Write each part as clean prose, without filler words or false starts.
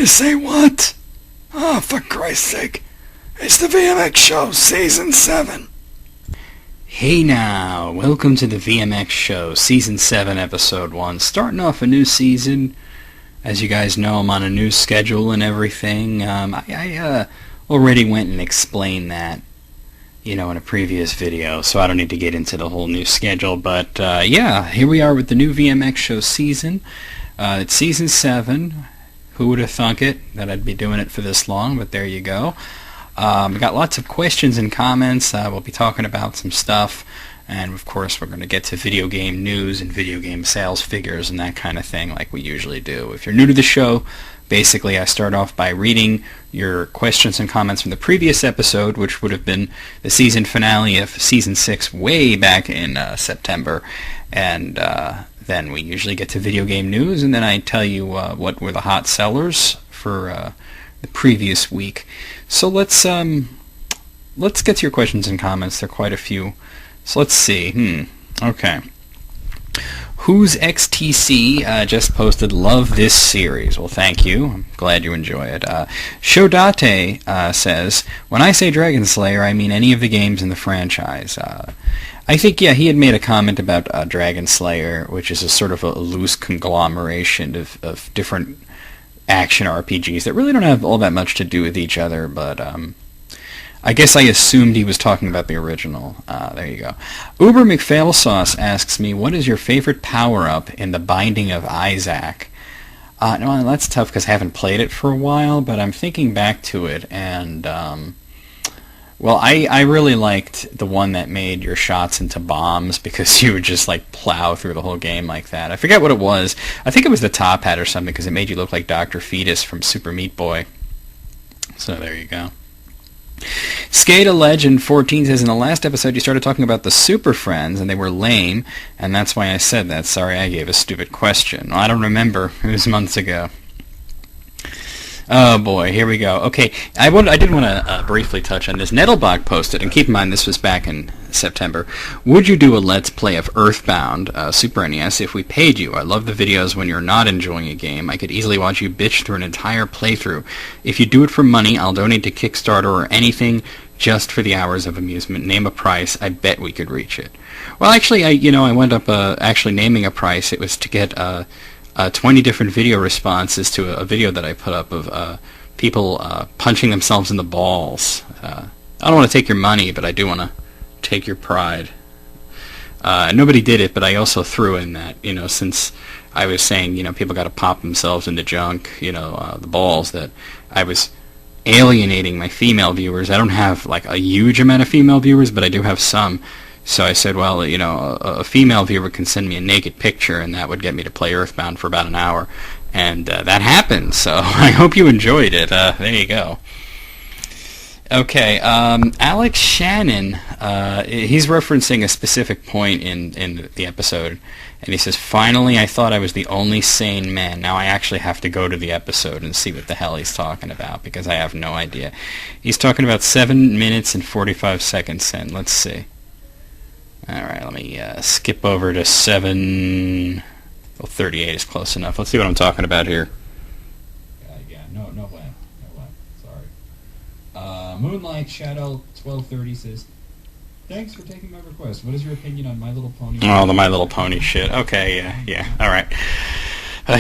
Say what? Oh, for Christ's sake. It's the VMX Show, Season 7. Hey now, welcome to the VMX Show, Season 7, Episode 1. Starting off a new season. As you guys know, I'm on a new schedule and everything. I already went and explained that, in a previous video, so I don't need to get into the whole new schedule. But, yeah, here we are with the new VMX Show season. It's Season 7. Who would have thunk it, that I'd be doing it for this long, but there you go. We got lots of questions and comments. We'll be talking about some stuff, and of course we're going to get to video game news and video game sales figures and that kind of thing like we usually do. If you're new to the show, basically I start off by reading your questions and comments from the previous episode, which would have been the season finale of Season 6 way back in September, and then we usually get to video game news, and then I tell you what were the hot sellers for the previous week. So let's get to your questions and comments. There are quite a few. So let's see. Okay. Who's XTC just posted, love this series. Well, thank you. I'm glad you enjoy it. Shodate says, when I say Dragon Slayer, I mean any of the games in the franchise. I think, yeah, he had made a comment about Dragon Slayer, which is a sort of a loose conglomeration of different action RPGs that really don't have all that much to do with each other, but I guess I assumed he was talking about the original. There you go. Uber McPhailsauce asks me, what is your favorite power-up in The Binding of Isaac? No, that's tough because I haven't played it for a while, but I'm thinking back to it, and well, I really liked the one that made your shots into bombs because you would just like plow through the whole game like that. I forget what it was. I think it was the Top Hat or something because it made you look like Dr. Fetus from Super Meat Boy. So there you go. Skada Legend 14 says, in the last episode you started talking about the Super Friends and they were lame, and that's why I said that. Sorry, I gave a stupid question. Well, I don't remember. It was months ago. Oh boy, here we go. Okay, I did want to briefly touch on this. Nettlebach posted, and keep in mind this was back in September, would you do a Let's Play of Earthbound, Super NES, if we paid you? I love the videos when you're not enjoying a game. I could easily watch you bitch through an entire playthrough. If you do it for money, I'll donate to Kickstarter or anything just for the hours of amusement. Name a price. I bet we could reach it. Well, actually, I wound up actually naming a price. It was to get 20 different video responses to a video that I put up of people punching themselves in the balls. I don't want to take your money, but I do want to take your pride. Nobody did it, but I also threw in that, since I was saying, people got to pop themselves in the junk, the balls, that I was alienating my female viewers. I don't have, like, a huge amount of female viewers, but I do have some. So I said, well, a female viewer can send me a naked picture, and that would get me to play Earthbound for about an hour. And that happened, so I hope you enjoyed it. There you go. Okay, Alex Shannon, he's referencing a specific point in the episode, and he says, finally, I thought I was the only sane man. Now I actually have to go to the episode and see what the hell he's talking about, because I have no idea. He's talking about 7 minutes and 45 seconds in. Let's see. Alright, let me skip over to 7... Well, 38 is close enough. Let's see what I'm talking about here. No plan. Sorry. Moonlight Shadow 1230 says, thanks for taking my request. What is your opinion on My Little Pony? Oh, the My Little Pony shit. Okay, yeah, alright.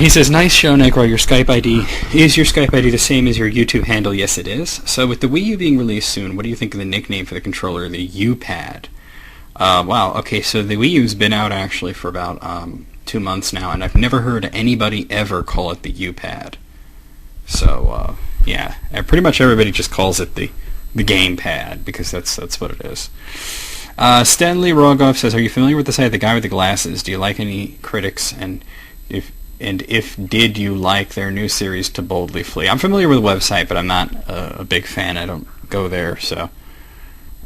He says, nice show, Necro. Your Skype ID. Is your Skype ID the same as your YouTube handle? Yes, it is. So with the Wii U being released soon, what do you think of the nickname for the controller, the U-Pad? Wow, okay, so the Wii U's been out actually for about 2 months now, and I've never heard anybody ever call it the U-Pad. So, yeah, pretty much everybody just calls it the gamepad, because that's what it is. Stanley Rogoff says, are you familiar with the site, The Guy with the Glasses? Do you like any critics, and if did you like their new series, To Boldly Flee? I'm familiar with the website, but I'm not a big fan. I don't go there, so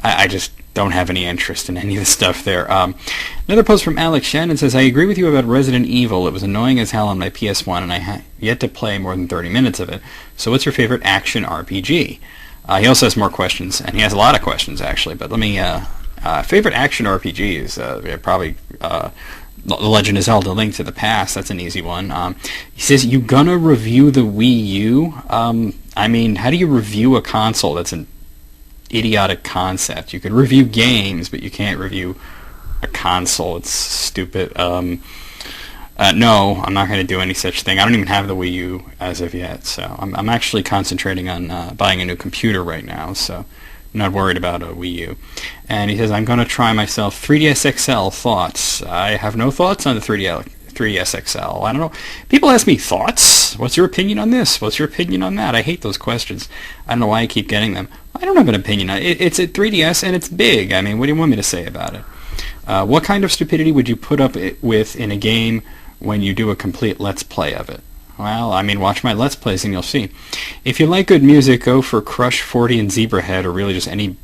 I just don't have any interest in any of the stuff there. Another post from Alex Shannon says, I agree with you about Resident Evil. It was annoying as hell on my PS1, and I have yet to play more than 30 minutes of it. So what's your favorite action RPG? He also has more questions, and he has a lot of questions, actually. But let me... favorite action RPGs, probably The Legend of Zelda: Link to the Past. That's an easy one. He says, you gonna review the Wii U? I mean, how do you review a console? That's an idiotic concept. You could review games, but you can't review a console. It's stupid. No, I'm not going to do any such thing. I don't even have the Wii U as of yet, so I'm actually concentrating on buying a new computer right now, so I'm not worried about a Wii U. And he says, I'm going to try myself 3DS XL. Thoughts? I have no thoughts on the 3DS XL. I don't know. People ask me, thoughts? What's your opinion on this? What's your opinion on that? I hate those questions. I don't know why I keep getting them. I don't have an opinion on it. It's a 3DS and it's big. I mean, what do you want me to say about it? What kind of stupidity would you put up with in a game when you do a complete Let's Play of it? Well, I mean, watch my Let's Plays and you'll see. If you like good music, go for Crush 40 and Zebrahead, or really just any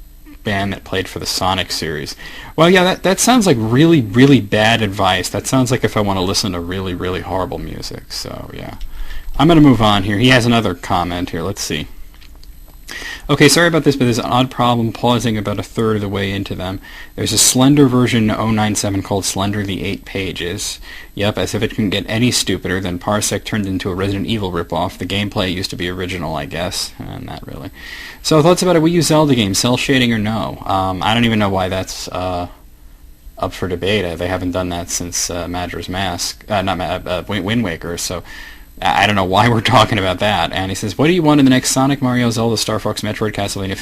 band that played for the Sonic series. Well, yeah, that sounds like really, really bad advice. That sounds like if I want to listen to really, really horrible music. So, yeah. I'm going to move on here. He has another comment here. Let's see. Okay, sorry about this, but there's an odd problem pausing about a third of the way into them. There's a Slender version 097 called Slender the 8 Pages. Yep, as if it can get any stupider than Parsec turned into a Resident Evil ripoff. The gameplay used to be original, I guess. Not really. So, thoughts about a Wii U Zelda game, cell shading or no? I don't even know why that's up for debate. They haven't done that since Majora's Mask, Wind Waker, so I don't know why we're talking about that. And he says, what do you want in the next Sonic, Mario, Zelda, Star Fox, Metroid, Castlevania,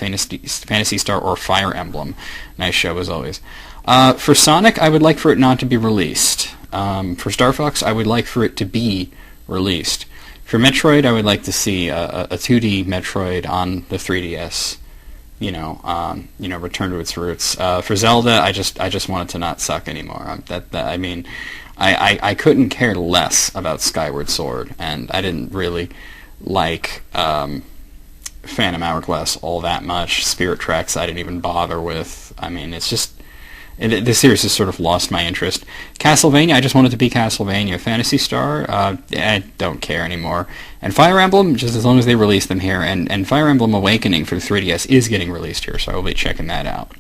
Phantasy Star, or Fire Emblem? Nice show, as always. For Sonic, I would like for it not to be released. For Star Fox, I would like for it to be released. For Metroid, I would like to see a 2D Metroid on the 3DS. Return to its roots. For Zelda, I just want it to not suck anymore. I couldn't care less about Skyward Sword, and I didn't really like Phantom Hourglass all that much. Spirit Tracks I didn't even bother with. I mean, it's just... the series has sort of lost my interest. Castlevania, I just want it to be Castlevania. Phantasy Star, I don't care anymore. And Fire Emblem, just as long as they release them here. And Fire Emblem Awakening for the 3DS is getting released here, so I will be checking that out.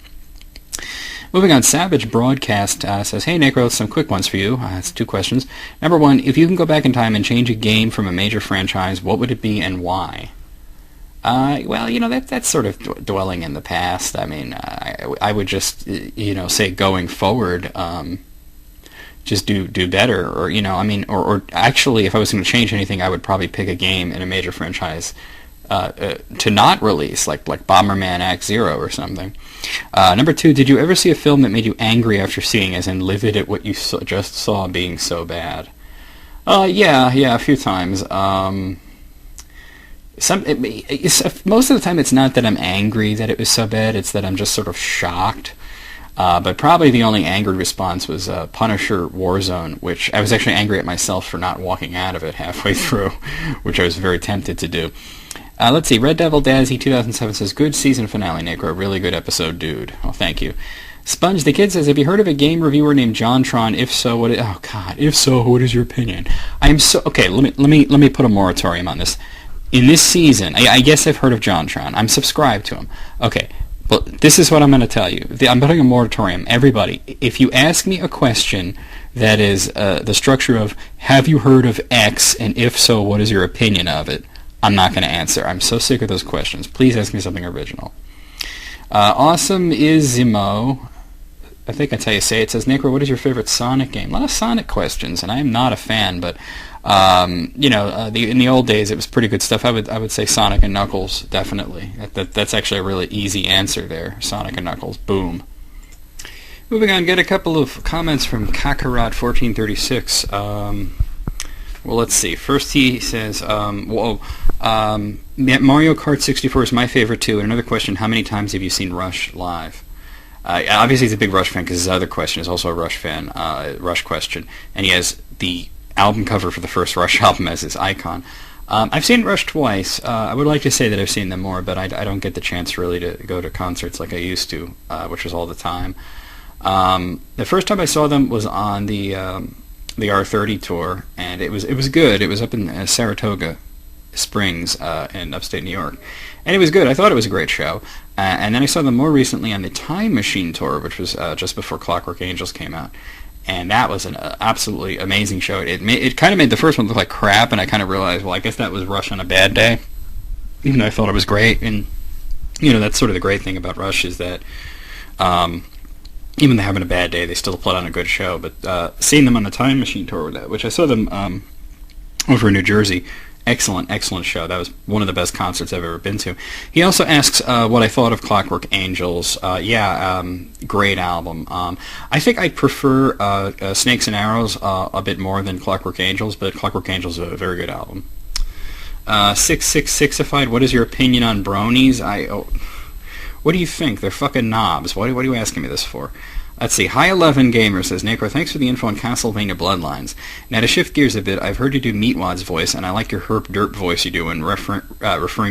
Moving on, Savage Broadcast says, hey, Necro, some quick ones for you. It's 2 questions. Number 1, if you can go back in time and change a game from a major franchise, what would it be and why? That's sort of dwelling in the past. I mean, I would just, say going forward, just do better. Or actually, if I was going to change anything, I would probably pick a game in a major franchise to not release, like Bomberman Act Zero or something. Number 2, did you ever see a film that made you angry after seeing, as in livid at what you just saw being so bad? Yeah, a few times. Most of the time it's not that I'm angry that it was so bad, it's that I'm just sort of shocked. But probably the only angry response was Punisher Warzone, which I was actually angry at myself for not walking out of it halfway through, which I was very tempted to do. Let's see, Red Devil Dazzy 2007 says, good season finale, Necro, really good episode, dude. Well, thank you. Sponge the Kid says, have you heard of a game reviewer named JonTron? If so, if so, what is your opinion? Okay, let me put a moratorium on this. In this season, I guess I've heard of JonTron. I'm subscribed to him. Okay, but this is what I'm going to tell you. I'm putting a moratorium. Everybody, if you ask me a question that is the structure of, have you heard of X, and if so, what is your opinion of it, I'm not going to answer. I'm so sick of those questions. Please ask me something original. Awesome is Zimo. I think that's how you say it. It says, Necro, what is your favorite Sonic game? A lot of Sonic questions, and I am not a fan, but in the old days it was pretty good stuff. I would say Sonic and Knuckles, definitely. That's actually a really easy answer there. Sonic and Knuckles, boom. Moving on, get a couple of comments from Kakarot1436. Well, let's see. First he says, Mario Kart 64 is my favorite too. And another question, how many times have you seen Rush live? Obviously he's a big Rush fan because his other question is also a Rush fan, Rush question. And he has the album cover for the first Rush album as his icon. I've seen Rush twice. I would like to say that I've seen them more, but I don't get the chance really to go to concerts like I used to, which was all the time. The first time I saw them was on the R30 tour, and it was good. It was up in Saratoga Springs in upstate New York, and it was good. I thought it was a great show. And then I saw them more recently on the Time Machine tour, which was just before Clockwork Angels came out. and that was an absolutely amazing show. It kind of made the first one look like crap, and I kind of realized, well, I guess that was Rush on a bad day, even though I thought it was great. And that's sort of the great thing about Rush is that even they're having a bad day, they still put on a good show. But seeing them on the Time Machine tour, which I saw them over in New Jersey, excellent show. That was one of the best concerts I've ever been to. He also asks what I thought of Clockwork Angels. Great album. I think I prefer Snakes and Arrows a bit more than Clockwork Angels, but Clockwork Angels is a very good album. 666ified, what is your opinion on bronies? What do you think? They're fucking knobs. What are you asking me this for? Let's see. High 11 Gamer says, Necro, thanks for the info on Castlevania Bloodlines. Now, to shift gears a bit, I've heard you do Meatwad's voice, and I like your herp derp voice you do when referring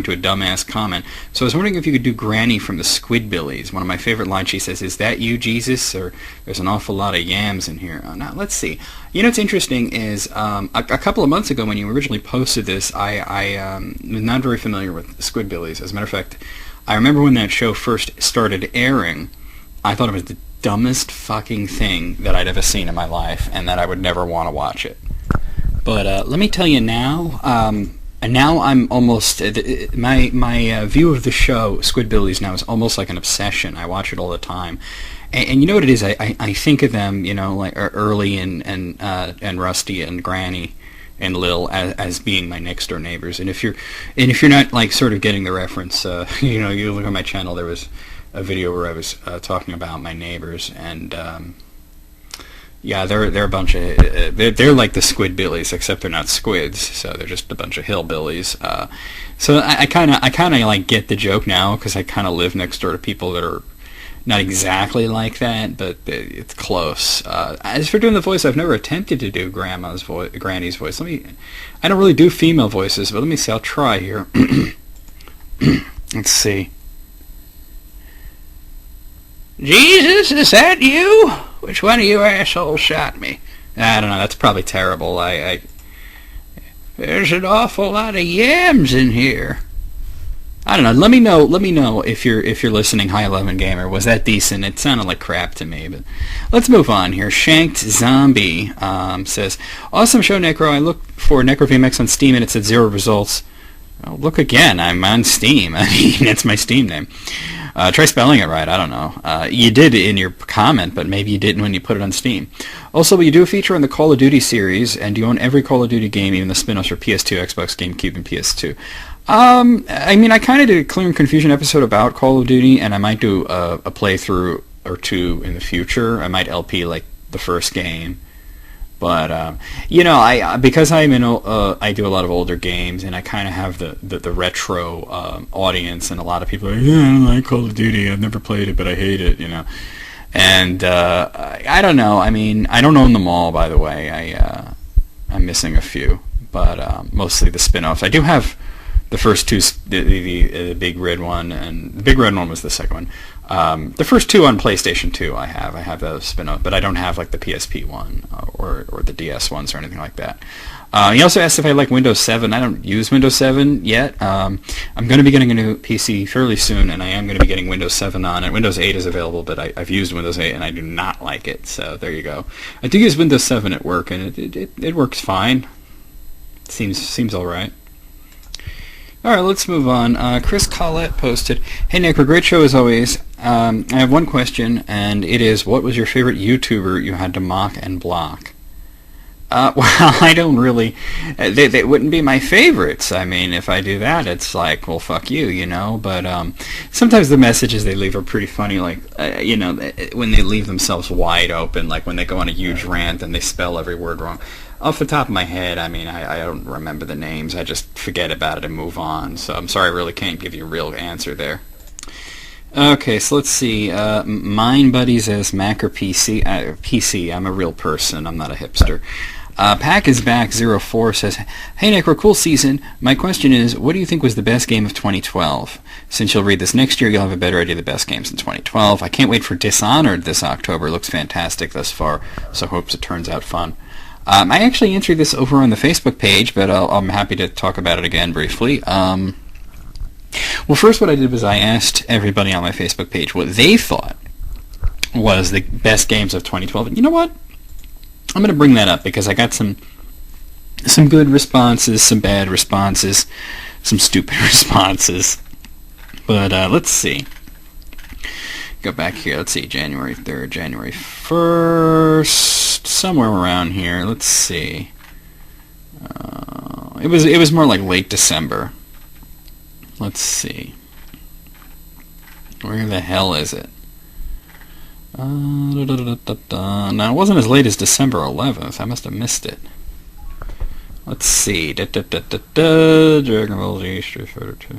to a dumbass comment. So I was wondering if you could do Granny from the Squidbillies. One of my favorite lines, she says, is that you, Jesus? Or there's an awful lot of yams in here. Now, let's see. What's interesting is a couple of months ago when you originally posted this, I was not very familiar with the Squidbillies. As a matter of fact, I remember when that show first started airing, I thought it was the dumbest fucking thing that I'd ever seen in my life, and that I would never want to watch it. But let me tell you now, and now I'm almost my view of the show Squidbillies now is almost like an obsession. I watch it all the time, and you know what it is? I think of them, like Early and Rusty and Granny and Lil as being my next door neighbors. And if you're not like sort of getting the reference, you look at my channel. There was a video where I was talking about my neighbors, and they're a bunch of they're like the Squidbillies, except they're not squids, so they're just a bunch of hillbillies. So I kind of like get the joke now, because I kind of live next door to people that are not exactly like that, but it's close. As for doing the voice, I've never attempted to do Granny's voice. I don't really do female voices, but let me see. I'll try here. Let's see. Jesus, is that you? Which one of you assholes shot me? I don't know. That's probably terrible. There's an awful lot of yams in here. I don't know. Let me know if you're listening. High 11 Gamer, was that decent? It sounded like crap to me, but let's move on here. Shanked Zombie says, awesome show, Necro. I looked for NecroVMX on Steam and it said 0 results. Well, look again. I'm on Steam. I mean, it's my Steam name. Try spelling it right. I don't know. You did in your comment, but maybe you didn't when you put it on Steam. Also, will you do a feature on the Call of Duty series, and do you own every Call of Duty game, even the spin-offs for PS2, Xbox, GameCube, and PS2? I kind of did a Clear and Confusion episode about Call of Duty, and I might do a playthrough or two in the future. I might LP, like, the first game. But because I do a lot of older games, and I kind of have the retro audience, and a lot of people are like, I don't like Call of Duty. I've never played it, but I hate it, And I don't know. I mean, I don't own them all, by the way. I'm missing a few, but mostly the spin-offs. I do have the first two, the Big Red one, and the Big Red one was the second one. The first two on PlayStation 2 I have those spin-off, but I don't have like the PSP one or the DS ones or anything like that. He also asked if I like Windows 7. I don't use Windows 7 yet. I'm going to be getting a new PC fairly soon, and I am going to be getting Windows 7 on it. Windows 8 is available, but I've used Windows 8 and I do not like it, so there you go. I do use Windows 7 at work, and it works fine. Seems all right. All right, let's move on. Chris Collette posted, hey, Necro, great show as always. I have one question, and it is, what was your favorite YouTuber you had to mock and block? Well, I don't really... They wouldn't be my favorites. I mean, if I do that, it's like, well, fuck you, But sometimes the messages they leave are pretty funny, like, when they leave themselves wide open, like when they go on a huge rant and they spell every word wrong. Off the top of my head, I mean, I don't remember the names. I just forget about it and move on. So I'm sorry, I really can't give you a real answer there. Okay, so let's see. Mine buddies as Mac or PC. PC, I'm a real person. I'm not a hipster. Pack is Back 04 says, hey, Necro, cool season. My question is, what do you think was the best game of 2012? Since you'll read this next year, you'll have a better idea of the best games in 2012. I can't wait for Dishonored this October. It looks fantastic thus far, so hopes it turns out fun. I actually answered this over on the Facebook page, but I'm happy to talk about it again briefly. Well, first what I did was I asked everybody on my Facebook page what they thought was the best games of 2012. And you know what? I'm going to bring that up because I got some good responses, some bad responses, some stupid responses. But let's see. Go back here. Let's see. January 3rd, January 1st, somewhere around here. Let's see. It was more like late December. Let's see. Where the hell is it? No, it wasn't as late as December 11th. I must have missed it. Let's see. Dragon Ball Z Street Fighter 2.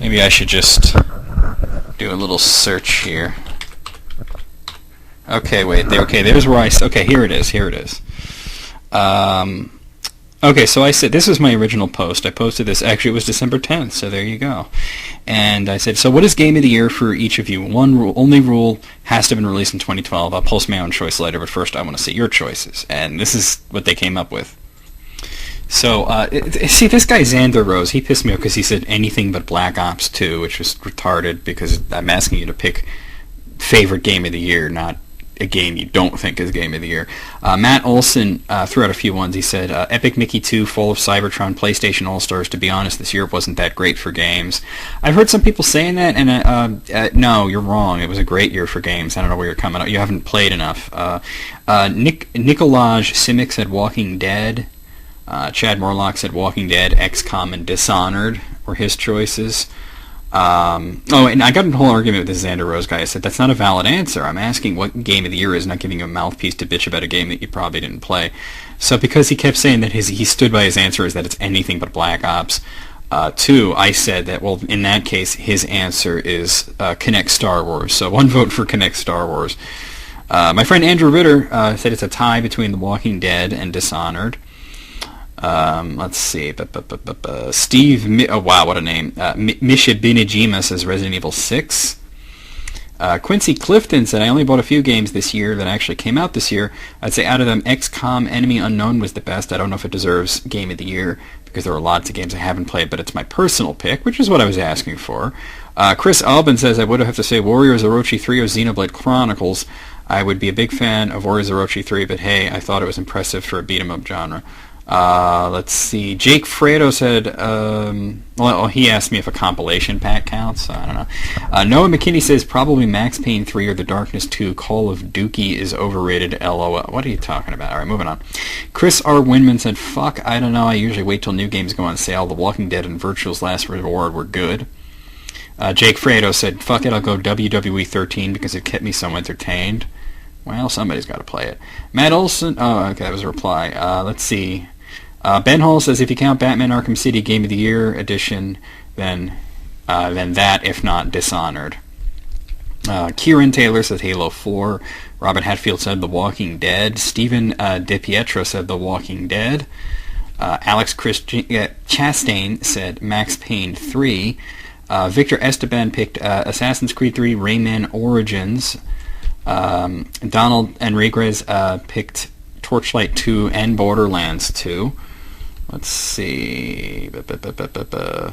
Maybe I should just do a little search here. Okay, wait. Okay, there's where okay, here it is. Okay, so I said, this was my original post. I posted this, actually it was December 10th, so there you go. And I said, so what is Game of the Year for each of you? One rule, only rule, has to have been released in 2012. I'll post my own choice later, but first I want to see your choices. And this is what they came up with. So, see, this guy Xander Rose, he pissed me off because he said anything but Black Ops 2, which was retarded because I'm asking you to pick favorite Game of the Year, not a game you don't think is Game of the Year. Matt Olson threw out a few ones. He said, Epic Mickey 2, Fall of Cybertron, PlayStation All-Stars. To be honest, this year wasn't that great for games. I've heard some people saying that, and no, you're wrong. It was a great year for games. I don't know where you're coming up. You haven't played enough. Nicolaj Simic said Walking Dead. Chad Morlock said Walking Dead, XCOM, and Dishonored were his choices. And I got in a whole argument with this Xander Rose guy. I said, that's not a valid answer. I'm asking what Game of the Year is, not giving you a mouthpiece to bitch about a game that you probably didn't play. So because he kept saying that he stood by his answer is that it's anything but Black Ops 2, I said that, well, in that case, his answer is Kinect Star Wars. So one vote for Kinect Star Wars. My friend Andrew Ritter said it's a tie between The Walking Dead and Dishonored. Let's see. Steve, oh wow, what a name. Misha Binijima says Resident Evil 6. Quincy Clifton said, I only bought a few games this year that actually came out this year. I'd say out of them, XCOM Enemy Unknown was the best. I don't know if it deserves Game of the Year because there are lots of games I haven't played, but it's my personal pick, which is what I was asking for. Chris Albin says, I would have to say Warriors Orochi 3 or Xenoblade Chronicles. I would be a big fan of Warriors Orochi 3, but hey, I thought it was impressive for a beat-em-up genre. Let's see. Jake Fredo said, well, he asked me if a compilation pack counts. I don't know. Noah McKinney says probably Max Payne 3 or The Darkness 2. Call of Duty is overrated. LOL. What are you talking about? All right, moving on. Chris R. Winman said, fuck, I don't know. I usually wait till new games go on sale. The Walking Dead and Virtual's Last Reward were good. Jake Fredo said, fuck it, I'll go WWE 13 because it kept me so entertained. Well, somebody's got to play it. Matt Olson, oh, okay, that was a reply. Let's see. Ben Hall says, if you count Batman Arkham City Game of the Year edition, then that, if not Dishonored. Kieran Taylor says Halo 4. Robert Hatfield said The Walking Dead. Stephen DiPietro said The Walking Dead. Alex Chastain said Max Payne 3. Victor Esteban picked Assassin's Creed 3 Rayman Origins. Donald Enriquez picked Torchlight 2 and Borderlands 2. Let's see. XDL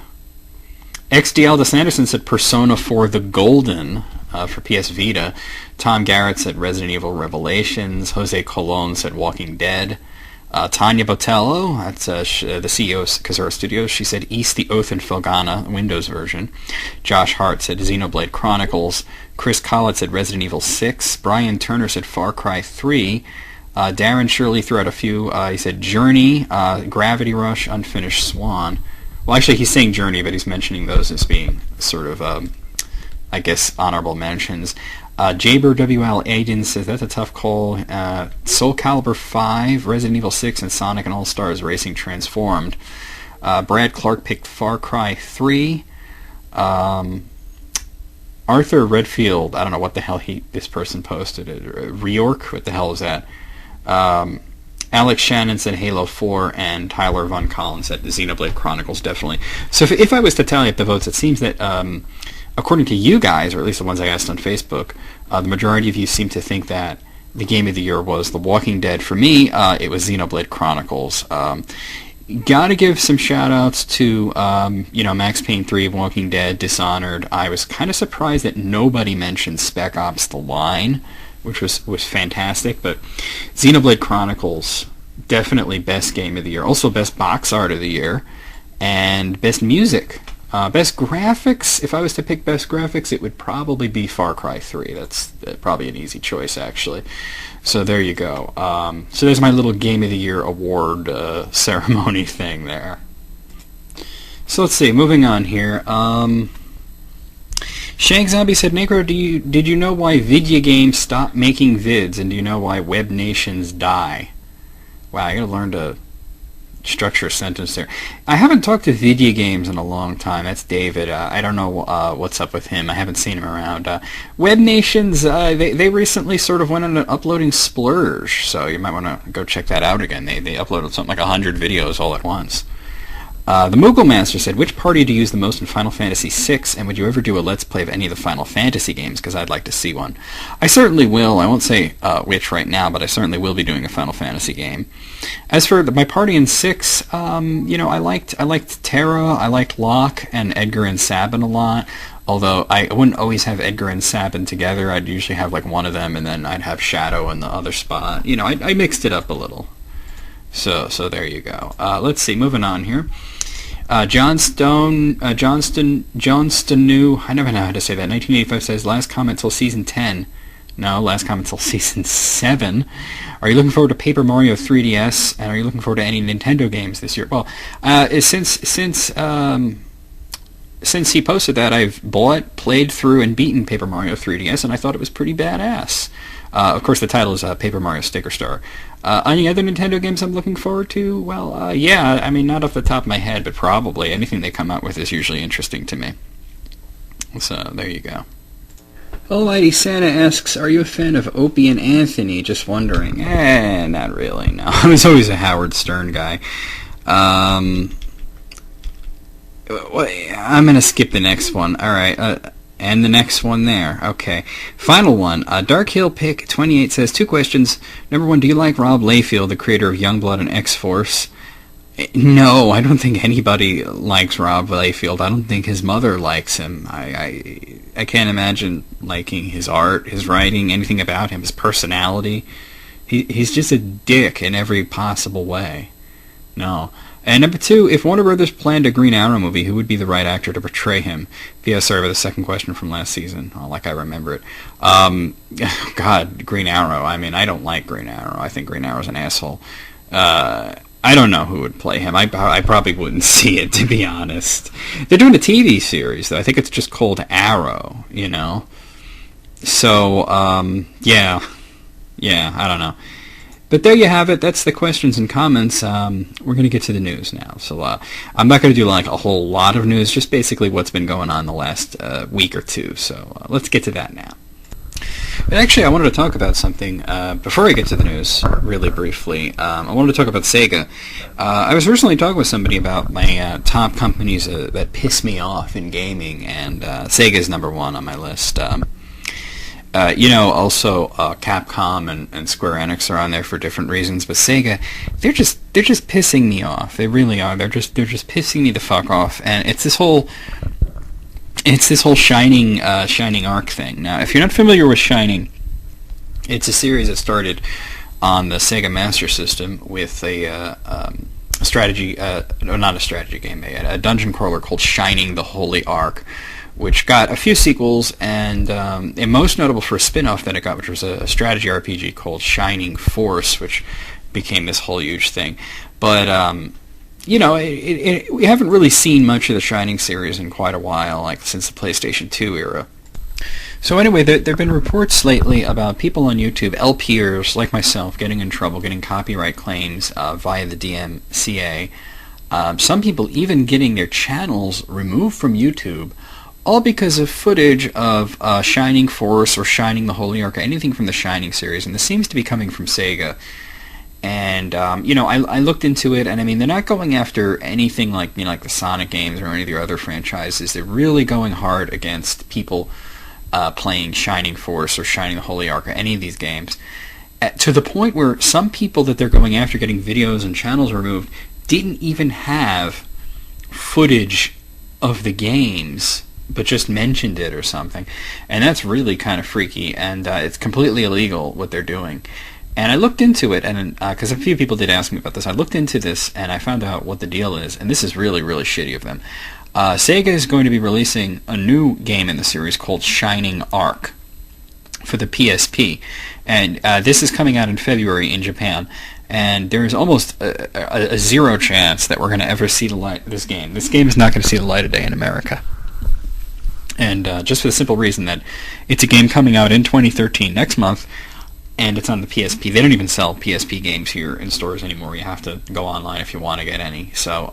DeSanderson said Persona 4 The Golden for PS Vita. Tom Garrett said Resident Evil Revelations. Jose Colon said Walking Dead. Tanya Botello, that's the CEO of Kazura Studios, she said East, The Oath, and Felghana, Windows version. Josh Hart said Xenoblade Chronicles. Chris Collett said Resident Evil 6. Brian Turner said Far Cry 3. Darren Shirley threw out a few. He said Journey, Gravity Rush, Unfinished Swan. Well, actually, he's saying Journey, but he's mentioning those as being sort of, I guess, honorable mentions. Jaber WL Aiden says that's a tough call. Soul Calibur 5, Resident Evil 6, and Sonic and All-Stars Racing Transformed. Brad Clark picked Far Cry 3. Arthur Redfield, I don't know what the hell this person posted. Reork, what the hell is that? Alex Shannon said Halo 4, and Tyler Von Collins said the Xenoblade Chronicles, definitely. So if I was to tally up the votes, it seems that according to you guys, or at least the ones I asked on Facebook, the majority of you seem to think that the Game of the Year was The Walking Dead. For me, it was Xenoblade Chronicles. Gotta give some shout-outs to, Max Payne 3, Walking Dead, Dishonored. I was kind of surprised that nobody mentioned Spec Ops: The Line, which was fantastic, but Xenoblade Chronicles, definitely best game of the year. Also best box art of the year, and best music. Best graphics, if I was to pick best graphics, it would probably be Far Cry 3. That's probably an easy choice, actually. So there you go. So there's my little Game of the Year award ceremony thing there. So let's see, moving on here. Shank Zombie said, Necro, did you know why video games stop making vids, and do you know why web nations die? Wow, I gotta learn to structure a sentence there. I haven't talked to video games in a long time. That's David. I don't know what's up with him. I haven't seen him around. Web Nations, they recently sort of went on an uploading splurge, so you might want to go check that out again. They uploaded something like 100 videos all at once. The Moogle Master said, which party do you use the most in Final Fantasy VI, and would you ever do a Let's Play of any of the Final Fantasy games, because I'd like to see one. I certainly will. I won't say which right now, but I certainly will be doing a Final Fantasy game. As for my party in 6, I liked Terra, I liked Locke, and Edgar and Sabin a lot, although I wouldn't always have Edgar and Sabin together. I'd usually have like one of them, and then I'd have Shadow in the other spot. I mixed it up a little. So there you go. Let's see, moving on here. Johnston, I never know how to say that. 1985 says, last comment till season 10. No, last comment till season 7. Are you looking forward to Paper Mario 3DS, and are you looking forward to any Nintendo games this year? Well, since he posted that, I've bought, played through, and beaten Paper Mario 3DS, and I thought it was pretty badass. Of course, the title is Paper Mario Sticker Star. Any other Nintendo games I'm looking forward to? Well, yeah, I mean, not off the top of my head, but probably. Anything they come out with is usually interesting to me. So, there you go. Almighty Santa asks, are you a fan of Opie and Anthony? Just wondering. Not really, no. I was always a Howard Stern guy. I'm going to skip the next one. All right, and the next one there. Okay. Final one. Dark Hill Pick 28 says, 2 questions. Number 1, do you like Rob Liefeld, the creator of Youngblood and X-Force? No, I don't think anybody likes Rob Liefeld. I don't think his mother likes him. I can't imagine liking his art, his writing, anything about him, his personality. He's just a dick in every possible way. No. And number 2, if Warner Brothers planned a Green Arrow movie, who would be the right actor to portray him? Yeah, sorry about the second question from last season. Oh, like I remember it. God, Green Arrow. I mean, I don't like Green Arrow. I think Green Arrow's an asshole. I don't know who would play him. I probably wouldn't see it, to be honest. They're doing a TV series, though. I think it's just called Arrow, So, yeah, I don't know. But there you have it. That's the questions and comments. We're going to get to the news now. So I'm not going to do like a whole lot of news, just basically what's been going on the last week or two. So let's get to that now. But actually, I wanted to talk about something before I get to the news, really briefly. I wanted to talk about Sega. I was recently talking with somebody about my top companies that piss me off in gaming, and Sega is number 1 on my list. Also Capcom and Square Enix are on there for different reasons, but Sega, they're just pissing me off. They really are. They're just pissing me the fuck off, and it's this whole Shining Arc thing. Now, if you're not familiar with Shining, it's a series that started on the Sega Master System with a strategy, not a strategy game, a dungeon crawler called Shining the Holy Ark, which got a few sequels, and most notable for a spin-off that it got, which was a strategy RPG called Shining Force, which became this whole huge thing. But, we haven't really seen much of the Shining series in quite a while, like since the PlayStation 2 era. So anyway, there have been reports lately about people on YouTube, LPers like myself, getting in trouble, getting copyright claims via the DMCA. Some people even getting their channels removed from YouTube, all because of footage of Shining Force or Shining the Holy Ark, anything from the Shining series, and this seems to be coming from Sega. And, I looked into it, and I mean, they're not going after anything like the Sonic games or any of their other franchises. They're really going hard against people playing Shining Force or Shining the Holy Ark or any of these games, to the point where some people that they're going after getting videos and channels removed didn't even have footage of the games, but just mentioned it or something. And that's really kind of freaky, and it's completely illegal what they're doing. And I looked into it, and because a few people did ask me about this, I looked into this, and I found out what the deal is, and this is really, really shitty of them. Sega is going to be releasing a new game in the series called Shining Arc for the PSP, and this is coming out in February in Japan, and there's almost a zero chance that we're going to ever see the light of this game. This game is not going to see the light of day in America. And just for the simple reason that it's a game coming out in 2013, next month, and it's on the PSP. They don't even sell PSP games here in stores anymore. You have to go online if you want to get any. So,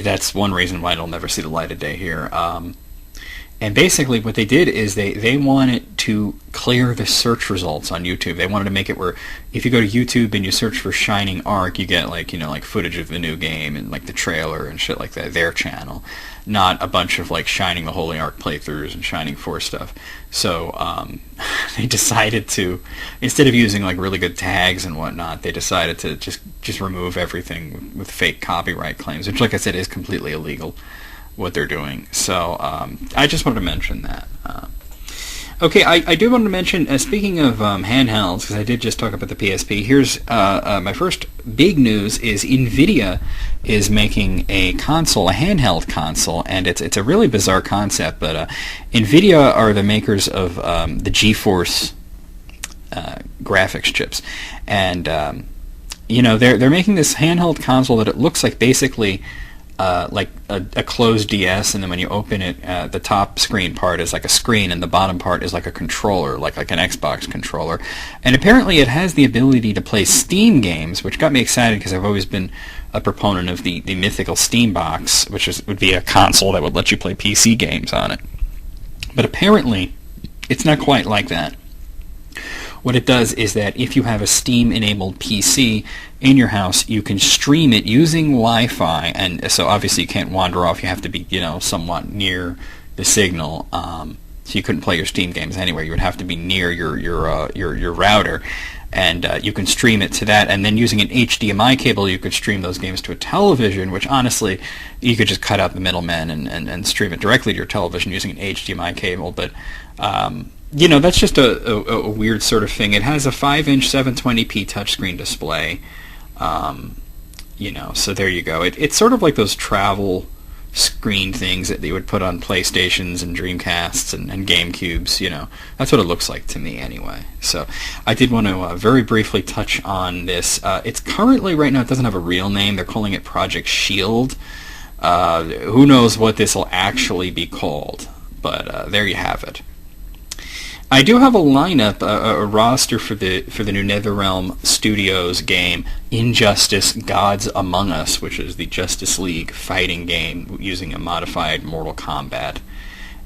that's one reason why it'll never see the light of day here. And basically what they did is they wanted to clear the search results on YouTube. They wanted to make it where if you go to YouTube and you search for Shining Arc, you get like footage of the new game and like the trailer and shit like that, their channel. Not a bunch of like Shining the Holy Arc playthroughs and Shining 4 stuff. So they decided to, instead of using like really good tags and whatnot, they decided to just remove everything with fake copyright claims, which, like I said, is completely illegal what they're doing. So I just wanted to mention that. Okay, I do want to mention, speaking of handhelds, because I did just talk about the PSP, here's my first big news is NVIDIA is making a console, a handheld console, and it's a really bizarre concept, but NVIDIA are the makers of the GeForce graphics chips, and they're making this handheld console that it looks like basically like a closed DS, and then when you open it, the top screen part is like a screen, and the bottom part is like a controller, like an Xbox controller. And apparently it has the ability to play Steam games, which got me excited because I've always been a proponent of the mythical Steam box, which would be a console that would let you play PC games on it. But apparently it's not quite like that. What it does is that if you have a Steam-enabled PC in your house, you can stream it using Wi-Fi, and so obviously you can't wander off. You have to be, somewhat near the signal. So you couldn't play your Steam games anywhere. You would have to be near your router, and you can stream it to that. And then using an HDMI cable, you could stream those games to a television, which honestly, you could just cut out the middleman and stream it directly to your television using an HDMI cable. But that's just a weird sort of thing. It has a 5-inch 720p touchscreen display, so there you go. It's sort of like those travel screen things that they would put on PlayStations and Dreamcasts and GameCubes, That's what it looks like to me anyway. So I did want to very briefly touch on this. It's currently, right now, it doesn't have a real name. They're calling it Project Shield. Who knows what this will actually be called, but there you have it. I do have a lineup, a roster for the new NetherRealm Studios game, Injustice: Gods Among Us, which is the Justice League fighting game using a modified Mortal Kombat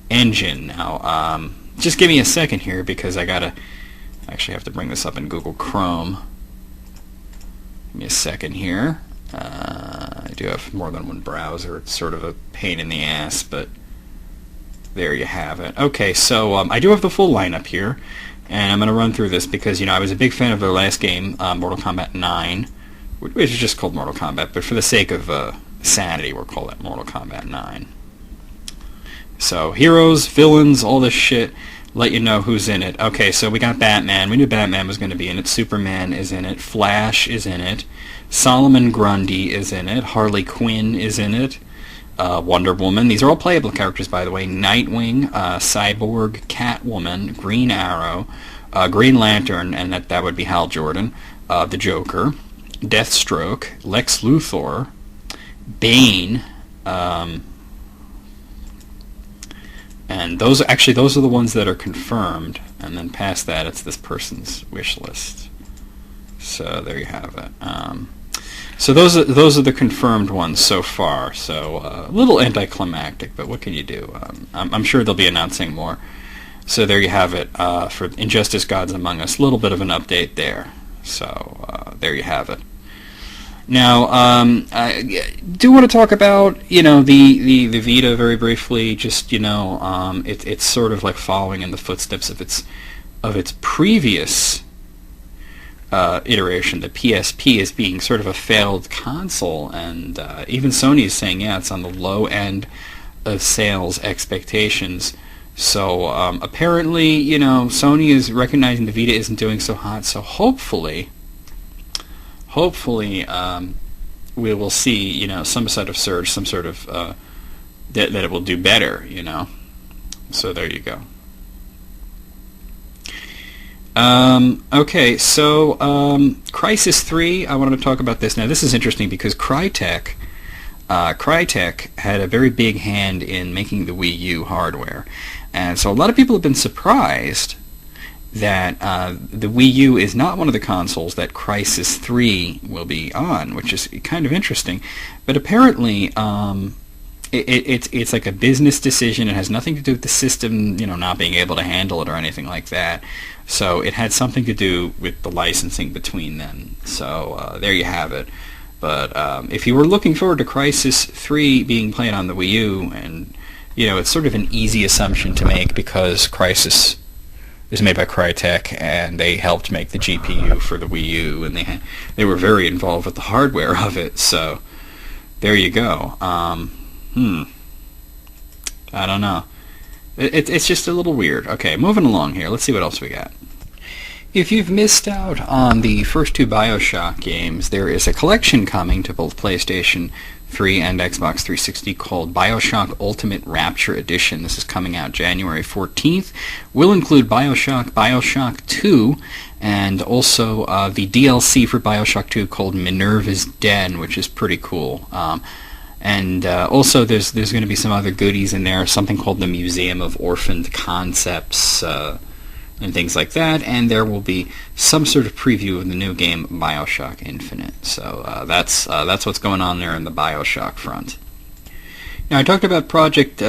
engine. Now, just give me a second here because I actually have to bring this up in Google Chrome. Give me a second here. I do have more than one browser. It's sort of a pain in the ass, but there you have it. Okay, so I do have the full lineup here, and I'm going to run through this because, I was a big fan of their last game, Mortal Kombat 9, which is just called Mortal Kombat, but for the sake of sanity, we'll call it Mortal Kombat 9. So, heroes, villains, all this shit, let you know who's in it. Okay, so we got Batman. We knew Batman was going to be in it. Superman is in it. Flash is in it. Solomon Grundy is in it. Harley Quinn is in it. Wonder Woman. These are all playable characters, by the way. Nightwing, Cyborg, Catwoman, Green Arrow, Green Lantern, and that would be Hal Jordan, the Joker, Deathstroke, Lex Luthor, Bane, and those are the ones that are confirmed. And then past that, it's this person's wish list. So there you have it. So those are the confirmed ones so far. So a little anticlimactic, but what can you do? I'm sure they'll be announcing more. So there you have it for Injustice: Gods Among Us. A little bit of an update there. So there you have it. Now I do want to talk about the Vita very briefly. Just it's sort of like following in the footsteps of its previous iteration, the PSP, as being sort of a failed console, and even Sony is saying, yeah, it's on the low end of sales expectations. So apparently, Sony is recognizing the Vita isn't doing so hot. So hopefully, we will see, some sort of surge, some sort of that it will do better, So there you go. Okay, so Crysis 3, I wanted to talk about this. Now, this is interesting because Crytek had a very big hand in making the Wii U hardware. And so a lot of people have been surprised that the Wii U is not one of the consoles that Crysis 3 will be on, which is kind of interesting. But apparently, it's like a business decision. It has nothing to do with the system, not being able to handle it or anything like that. So it had something to do with the licensing between them. So there you have it. But if you were looking forward to Crysis 3 being played on the Wii U, and it's sort of an easy assumption to make because Crysis is made by Crytek, and they helped make the GPU for the Wii U, and they were very involved with the hardware of it. So there you go. I don't know. It's just a little weird. Okay, moving along here. Let's see what else we got. If you've missed out on the first two BioShock games, there is a collection coming to both PlayStation 3 and Xbox 360 called BioShock Ultimate Rapture Edition. This is coming out January 14th. Will include BioShock, BioShock 2, and also the DLC for BioShock 2 called Minerva's Den, which is pretty cool. And also there's going to be some other goodies in there, something called the Museum of Orphaned Concepts, and things like that, and there will be some sort of preview of the new game BioShock Infinite. So that's what's going on there in the BioShock front. Now, I talked about Project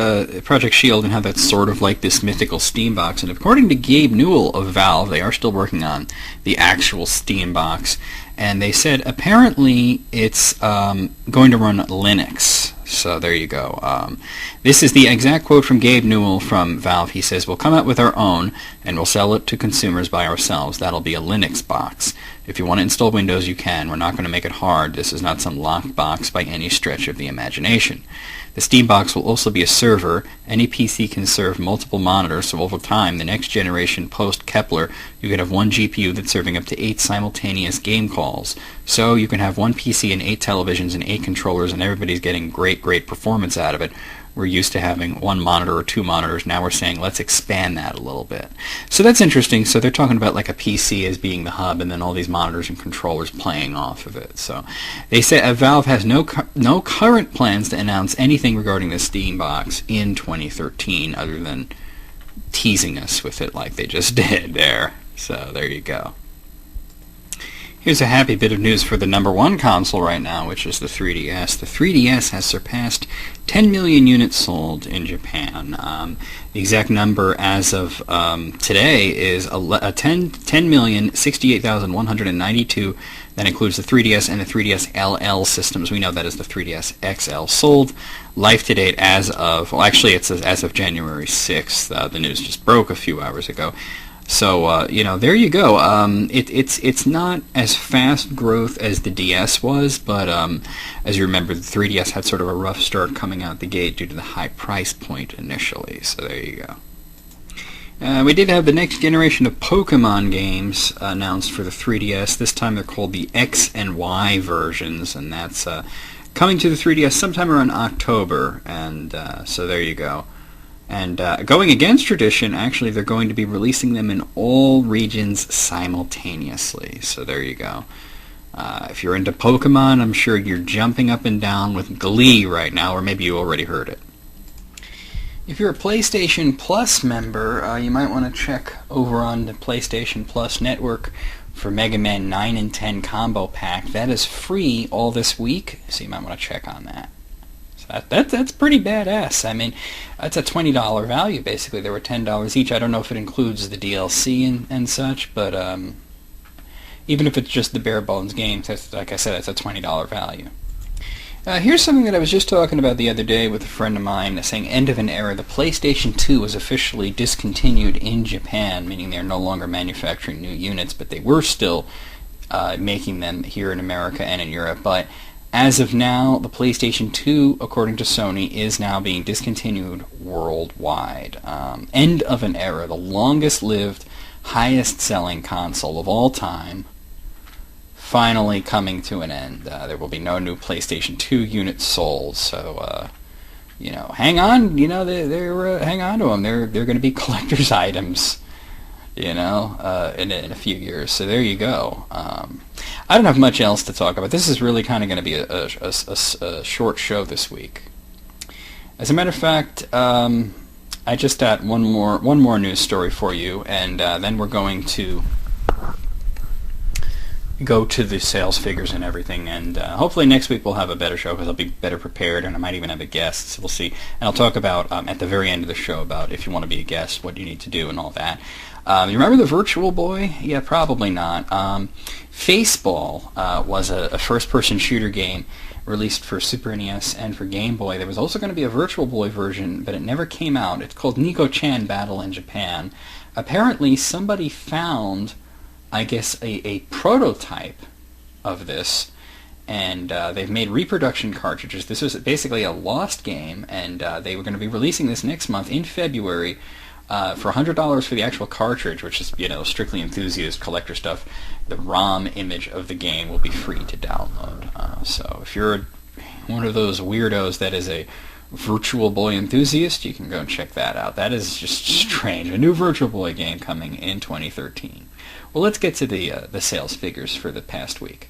Shield and how that's sort of like this mythical Steam box, and according to Gabe Newell of Valve, they are still working on the actual Steam box, and they said apparently it's going to run Linux. So there you go. This is the exact quote from Gabe Newell from Valve. He says, "We'll come out with our own, and we'll sell it to consumers by ourselves. That'll be a Linux box. If you want to install Windows, you can. We're not going to make it hard. This is not some locked box by any stretch of the imagination. The Steam box will also be a server. Any PC can serve multiple monitors, so over time, the next generation post-Kepler, you could have one GPU that's serving up to 8 simultaneous game calls. So you can have one PC and 8 televisions and 8 controllers, and everybody's getting great performance out of it. We're used to having one monitor or 2 monitors. Now we're saying let's expand that a little bit." So that's interesting. So they're talking about like a PC as being the hub, and then all these monitors and controllers playing off of it. So they say Valve has no current plans to announce anything regarding the Steam box in 2013, other than teasing us with it like they just did there. So there you go. Here's a happy bit of news for the number one console right now, which is the 3DS. The 3DS has surpassed 10 million units sold in Japan. The exact number as of today is 10,068,192. That includes the 3DS and the 3DS LL systems. We know that is the 3DS XL sold. Life to date as of, well, actually it's as of January 6th. The news just broke a few hours ago. So, there you go. It's not as fast growth as the DS was, but as you remember, the 3DS had sort of a rough start coming out the gate due to the high price point initially. So there you go. We did have the next generation of Pokemon games announced for the 3DS. This time they're called the X and Y versions, and that's coming to the 3DS sometime around October, and so there you go. And going against tradition, actually, they're going to be releasing them in all regions simultaneously. So there you go. If you're into Pokemon, I'm sure you're jumping up and down with glee right now, or maybe you already heard it. If you're a PlayStation Plus member, you might want to check over on the PlayStation Plus network for Mega Man 9 and 10 Combo Pack. That is free all this week, so you might want to check on that. That's pretty badass. I mean, that's a $20 value, basically. They were $10 each. I don't know if it includes the DLC and such, but even if it's just the bare bones games, that's, like I said, that's a $20 value. Here's something that I was just talking about the other day with a friend of mine, saying end of an era. The PlayStation 2 was officially discontinued in Japan, meaning they're no longer manufacturing new units, but they were still making them here in America and in Europe. But as of now, the PlayStation 2, according to Sony, is now being discontinued worldwide. End of an era, the longest-lived, highest-selling console of all time, finally coming to an end. There will be no new PlayStation 2 units sold, so hang on. They're hang on to them. They're going to be collector's items, in a few years. So there you go. I don't have much else to talk about. This is really kind of going to be a short show this week. As a matter of fact, I just got one more news story for you, and then we're going to go to the sales figures and everything, and hopefully next week we'll have a better show because I'll be better prepared, and I might even have a guest, so we'll see. And I'll talk about, at the very end of the show, about if you want to be a guest, what you need to do and all that. You remember the Virtual Boy? Yeah, probably not. Faceball was a first-person shooter game released for Super NES and for Game Boy. There was also going to be a Virtual Boy version, but it never came out. It's called Niko-chan Battle in Japan. Apparently somebody found, I guess, a prototype of this, and they've made reproduction cartridges. This was basically a lost game, and they were going to be releasing this next month in February for $100 for the actual cartridge, which is, strictly enthusiast collector stuff. The ROM image of the game will be free to download. So if you're one of those weirdos that is a Virtual Boy enthusiast, you can go and check that out. That is just strange. A new Virtual Boy game coming in 2013. Well, let's get to the sales figures for the past week.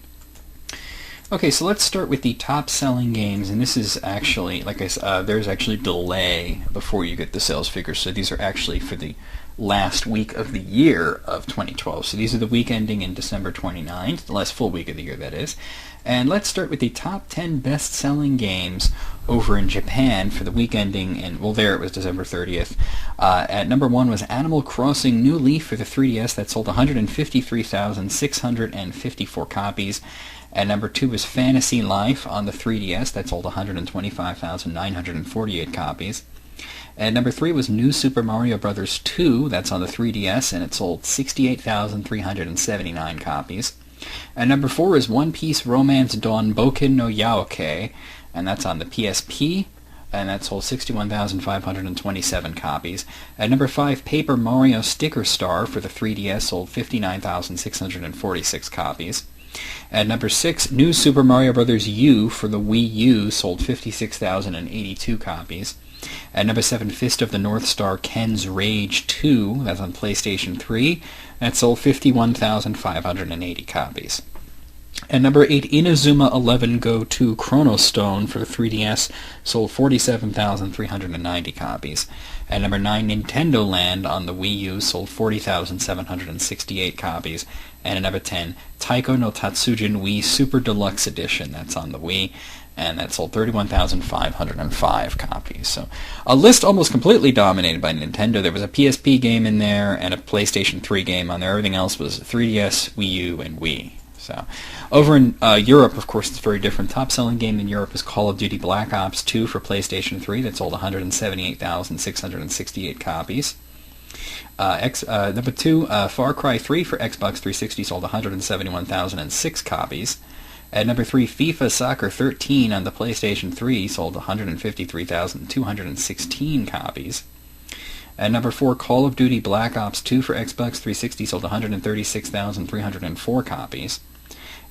Okay, so let's start with the top-selling games, and this is actually, like I said, there's actually delay before you get the sales figures, so these are actually for the last week of the year of 2012. So these are the week ending in December 29th, the last full week of the year, that is. And let's start with the top 10 best-selling games over in Japan for the week ending, there it was December 30th. At number 1 was Animal Crossing New Leaf for the 3DS. That sold 153,654 copies. At number 2 was Fantasy Life on the 3DS. That sold 125,948 copies. At number 3 was New Super Mario Bros. 2. That's on the 3DS, and it sold 68,379 copies. At number 4 is One Piece Romance Dawn Boken no Yaoke, and that's on the PSP, and that sold 61,527 copies. At number 5, Paper Mario Sticker Star for the 3DS sold 59,646 copies. At number 6, New Super Mario Bros. U for the Wii U sold 56,082 copies. At number 7, Fist of the North Star Ken's Rage 2, that's on PlayStation 3, that sold 51,580 copies. At number 8, Inazuma 11 Go 2 Chrono Stone for the 3DS sold 47,390 copies. At number 9, Nintendo Land on the Wii U sold 40,768 copies. And at number 10, Taiko no Tatsujin Wii Super Deluxe Edition, that's on the Wii, and that sold 31,505 copies. So a list almost completely dominated by Nintendo. There was a PSP game in there and a PlayStation 3 game on there. Everything else was 3DS, Wii U, and Wii. So over in Europe, of course, it's very different. Top-selling game in Europe is Call of Duty Black Ops 2 for PlayStation 3. That sold 178,668 copies. Number 2, Far Cry 3 for Xbox 360 sold 171,006 copies. At number 3, FIFA Soccer 13 on the PlayStation 3 sold 153,216 copies. At number 4, Call of Duty Black Ops 2 for Xbox 360 sold 136,304 copies.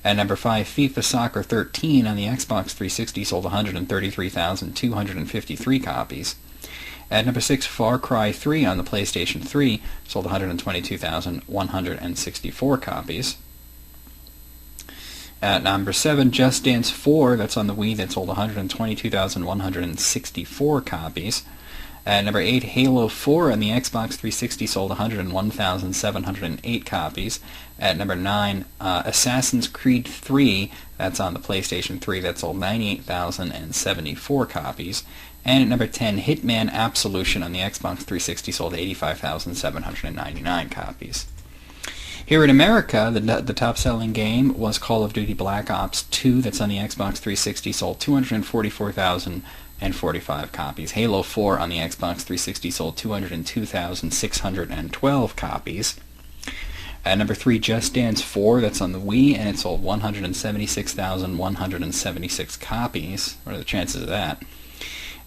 At number 5, FIFA Soccer 13 on the Xbox 360 sold 133,253 copies. At number 6, Far Cry 3 on the PlayStation 3 sold 122,164 copies. At number 7, Just Dance 4, that's on the Wii, that sold 122,164 copies. At number 8, Halo 4 on the Xbox 360 sold 101,708 copies. At number 9, Assassin's Creed 3, that's on the PlayStation 3, that sold 98,074 copies. And at number 10, Hitman Absolution on the Xbox 360 sold 85,799 copies. Here in America, the top-selling game was Call of Duty Black Ops 2, that's on the Xbox 360, sold 244,045 copies. Halo 4 on the Xbox 360 sold 202,612 copies. At number 3, Just Dance 4, that's on the Wii, and it sold 176,176 copies. What are the chances of that?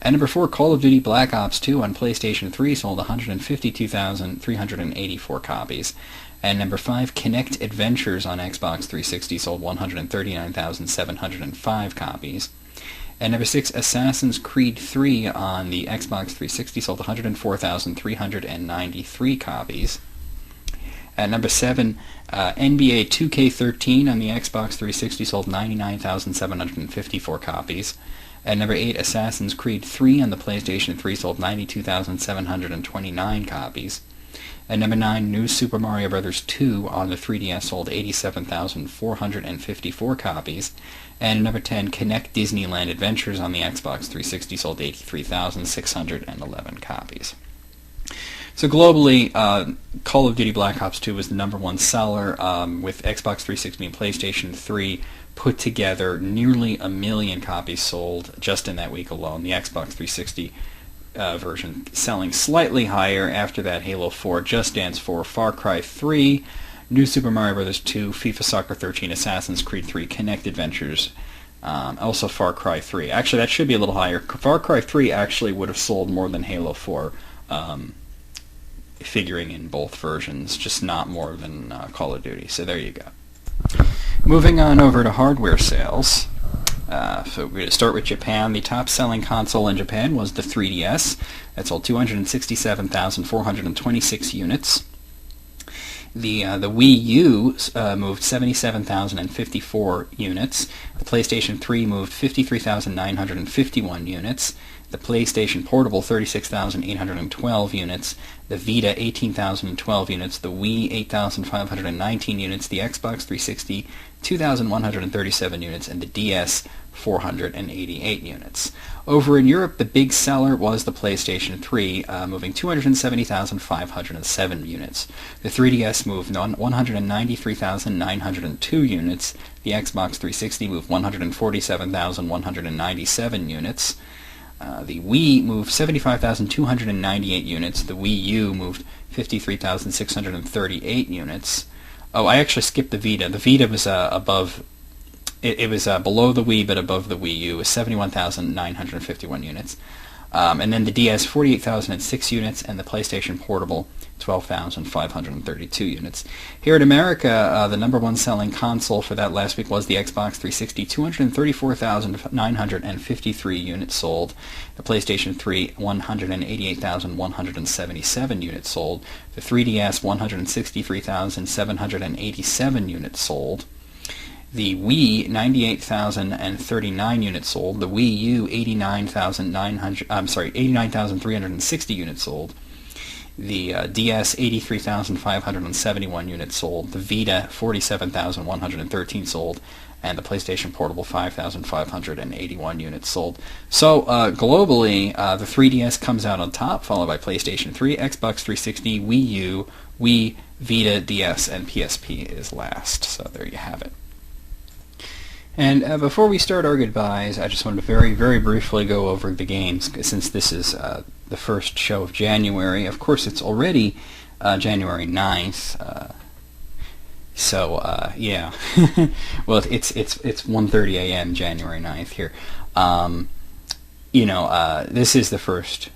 At number 4, Call of Duty Black Ops 2 on PlayStation 3 sold 152,384 copies. And number 5, Kinect Adventures on Xbox 360 sold 139,705 copies. And number 6, Assassin's Creed 3 on the Xbox 360 sold 104,393 copies. At number 7, NBA 2K13 on the Xbox 360 sold 99,754 copies. At number 8, Assassin's Creed 3 on the PlayStation 3 sold 92,729 copies. At number 9, New Super Mario Bros. 2 on the 3DS sold 87,454 copies. And at number 10, Kinect Disneyland Adventures on the Xbox 360 sold 83,611 copies. So globally, Call of Duty Black Ops 2 was the number one seller, with Xbox 360 and PlayStation 3 put together nearly 1 million copies sold just in that week alone. The Xbox 360 version selling slightly higher. After that, Halo 4, Just Dance 4, Far Cry 3, New Super Mario Bros. 2, FIFA Soccer 13, Assassin's Creed 3, Kinect Adventures, also Far Cry 3. Actually, that should be a little higher. Far Cry 3 actually would have sold more than Halo 4, figuring in both versions, just not more than Call of Duty. So there you go. Moving on over to hardware sales. So we're going to start with Japan. The top-selling console in Japan was the 3DS. That sold 267,426 units. The Wii U moved 77,054 units. The PlayStation 3 moved 53,951 units. The PlayStation Portable, 36,812 units. The Vita, 18,012 units. The Wii, 8,519 units. The Xbox 360, 2,137 units. And the DS, 488 units. Over in Europe, the big seller was the PlayStation 3, moving 270,507 units. The 3DS moved 193,902 units. The Xbox 360 moved 147,197 units. The Wii moved 75,298 units. The Wii U moved 53,638 units. Oh, I actually skipped the Vita. The Vita was above. It was below the Wii, but above the Wii U. It was 71,951 units. And then the DS, 48,006 units, and the PlayStation Portable, 12,532 units. Here in America, the number one selling console for that last week was the Xbox 360, 234,953 units sold. The PlayStation 3, 188,177 units sold. The 3DS, 163,787 units sold. The Wii, 98,039 units sold. The Wii U, 89,360 units sold. The DS, 83,571 units sold. The Vita, 47,113 sold. And the PlayStation Portable, 5,581 units sold. So globally, the 3DS comes out on top, followed by PlayStation 3, Xbox 360, Wii U, Wii, Vita, DS, and PSP is last. So there you have it. And before we start our goodbyes, I just wanted to very, very briefly go over the games, since this is the first show of January. Of course, it's already January 9th, so yeah. Well, it's 1:30 a.m. January 9th here. This is the first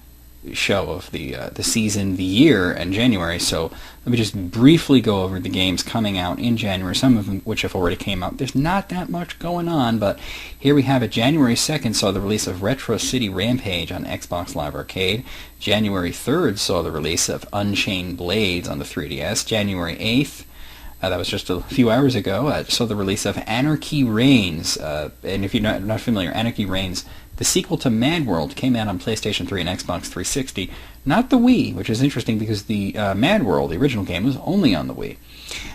show of the season, the year, and January. So let me just briefly go over the games coming out in January, some of them which have already came out. There's not that much going on, but here we have it. January 2nd saw the release of Retro City Rampage on Xbox Live Arcade. January 3rd saw the release of Unchained Blades on the 3DS. January 8th, that was just a few hours ago, saw the release of Anarchy Reigns. And if you're not familiar, Anarchy Reigns, the sequel to Mad World, came out on PlayStation 3 and Xbox 360, not the Wii, which is interesting because the Mad World, the original game, was only on the Wii.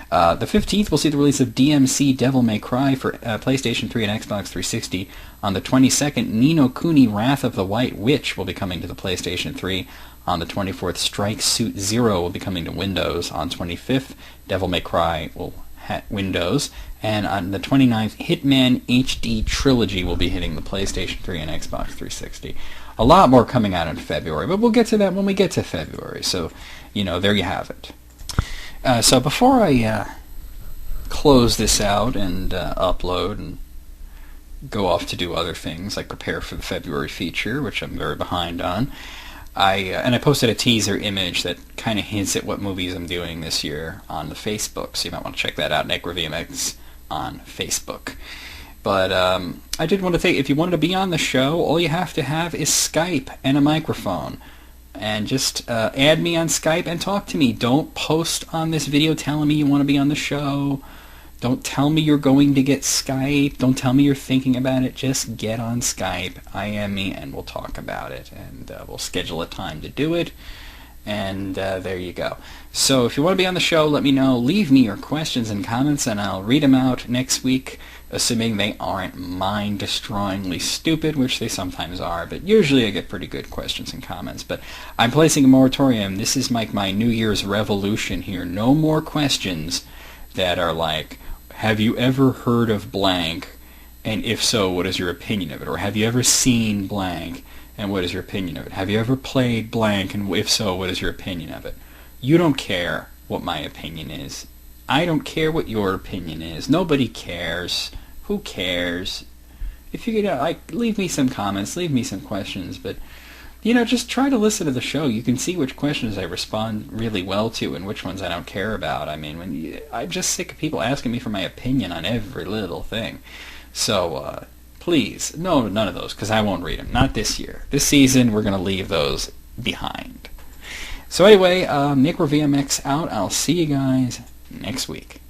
The 15th, we'll see the release of DMC Devil May Cry for PlayStation 3 and Xbox 360. On the 22nd, Ni no Kuni Wrath of the White Witch will be coming to the PlayStation 3. On the 24th, Strike Suit Zero will be coming to Windows. On 25th, Devil May Cry will hit Windows. And on the 29th, Hitman HD Trilogy will be hitting the PlayStation 3 and Xbox 360. A lot more coming out in February, but we'll get to that when we get to February. So, there you have it. So before I close this out and upload and go off to do other things, like prepare for the February feature, which I'm very behind on, I posted a teaser image that kind of hints at what movies I'm doing this year on the Facebook, so you might want to check that out, NecroVMX on Facebook. But I did want to say, if you wanted to be on the show, all you have to have is Skype and a microphone. And just add me on Skype and talk to me. Don't post on this video telling me you want to be on the show. Don't tell me you're going to get Skype. Don't tell me you're thinking about it. Just get on Skype, IM me, and we'll talk about it. And we'll schedule a time to do it. And there you go. So if you want to be on the show, let me know. Leave me your questions and comments, and I'll read them out next week, assuming they aren't mind-destroyingly stupid, which they sometimes are. But usually I get pretty good questions and comments. But I'm placing a moratorium. This is like my New Year's revolution here. No more questions that are like, have you ever heard of blank? And if so, what is your opinion of it? Or have you ever seen blank? And what is your opinion of it? Have you ever played blank? And if so, what is your opinion of it? You don't care what my opinion is. I don't care what your opinion is. Nobody cares. Who cares? If you could, leave me some comments, leave me some questions, but, just try to listen to the show. You can see which questions I respond really well to and which ones I don't care about. I mean, I'm just sick of people asking me for my opinion on every little thing. So, please, no, none of those, because I won't read them. Not this year. This season, we're going to leave those behind. So anyway, NecroVMX out. I'll see you guys next week.